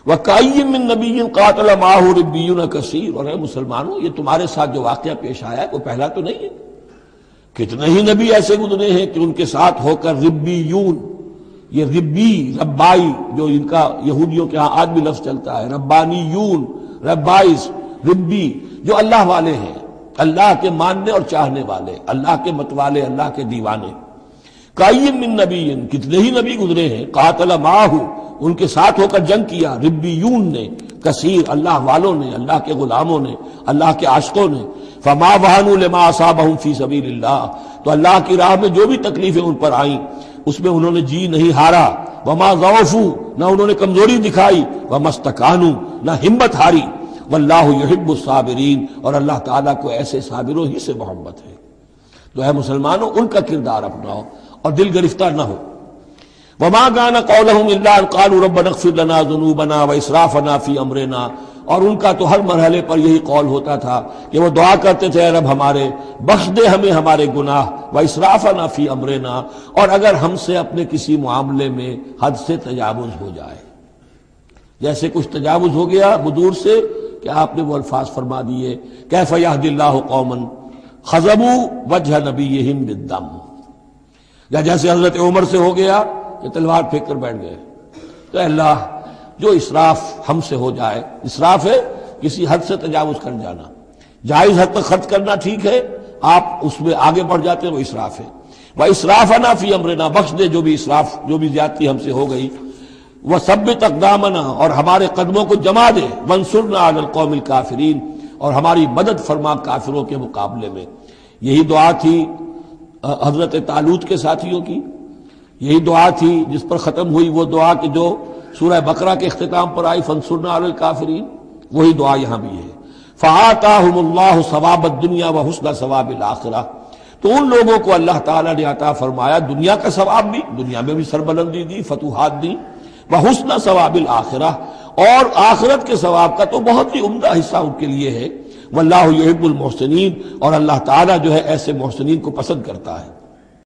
وَكَأَيٍّ مِّن نَّبِيٍّ قَاتَلَ مَعَهُ رِبِّيُّونَ كَثِيرٌ، اور اے مسلمانوں یہ تمہارے ساتھ جو واقعہ پیش آیا ہے وہ پہلا تو نہیں ہے، کتنے ہی نبی ایسے گزرے ہیں کہ ان کے ساتھ ہو کر ربیون، یہ ربی ربائی جو ان کا یہودیوں کے ہاں آج بھی لفظ چلتا ہے، ربانیون ربائز ربی، جو اللہ والے ہیں، اللہ کے ماننے اور چاہنے والے، اللہ کے متوالے، اللہ کے دیوانے۔ کأی من نبی، کتنے ہی نبی گزرے ہیں، قاتل معہ، ان کے ساتھ ہو کر جنگ کیا، ربیون نے، کثیر، اللہ والوں نے، اللہ کے غلاموں نے، اللہ کے عاشقوں نے۔ فما وہنوا لما اصابہم فی سبیل اللہ، تو اللہ کی راہ میں جو بھی تکلیفیں ان پر آئیں اس میں انہوں نے جی نہیں ہارا، وما ضعفوا، نہ انہوں نے کمزوری دکھائی، وما استکانوا، نہ ہمت ہاری، واللہ یحب الصابرین، اور اللہ تعالیٰ کو ایسے صابروں ہی سے محبت ہے۔ تو اے مسلمانوں ان کا کردار اپناؤ اور دل گرفتہ نہ ہو۔ وما كان قولهم الا ان قالوا ربنا اغفر لنا ذنوبنا واسرافنا في امرنا، اور ان کا تو ہر مرحلے پر یہی قول ہوتا تھا کہ وہ دعا کرتے تھے، اے رب ہمارے بخش دے ہمیں ہمارے گناہ، واسرافنا في امرنا، اور اگر ہم سے اپنے کسی معاملے میں حد سے تجاوز ہو جائے، جیسے کچھ تجاوز ہو گیا حضور سے کہ آپ نے وہ الفاظ فرما دیے، کیف یہدی اللہ قوما خضبوا وجہ نبیہم بالدم، یا جیسے حضرت عمر سے ہو گیا کہ تلوار پھینک کر بیٹھ گئے۔ تو اللہ جو اسراف ہم سے ہو جائے، اسراف ہے کسی حد سے تجاوز کر جانا، جائز حد تک خرچ کرنا ٹھیک ہے، آپ اس میں آگے بڑھ جاتے ہیں، وہ اسراف ہے۔ وَإِسْرَافَنَا فِي أَمْرِنَا، بخش دے جو بھی اسراف، جو بھی زیادتی ہم سے ہو گئی۔ وَثَبِّتْ أَقْدَامَنَا، اور ہمارے قدموں کو جما دے، وَانصُرْنَا عَلَى الْقَوْمِ الْكَافِرِينَ، اور ہماری مدد فرما کافروں کے مقابلے میں۔ یہی دعا تھی حضرت طالوت کے ساتھیوں کی، یہی دعا تھی جس پر ختم ہوئی وہ دعا کہ جو سورہ بقرہ کے اختتام پر آئی، فانصرنا علی الکافرین، وہی دعا یہاں بھی ہے۔ فآتاہم اللہ ثواب الدنیا وحسن ثواب الآخرہ، تو ان لوگوں کو اللہ تعالیٰ نے عطا فرمایا دنیا کا ثواب بھی، دنیا میں بھی سربلندی دی، فتوحات دی، وحسن ثواب الآخرہ، اور آخرت کے ثواب کا تو بہت ہی عمدہ حصہ ان کے لیے ہے۔ واللہ یحب المحسنین، اور اللہ تعالیٰ جو ہے ایسے محسنین کو پسند کرتا ہے۔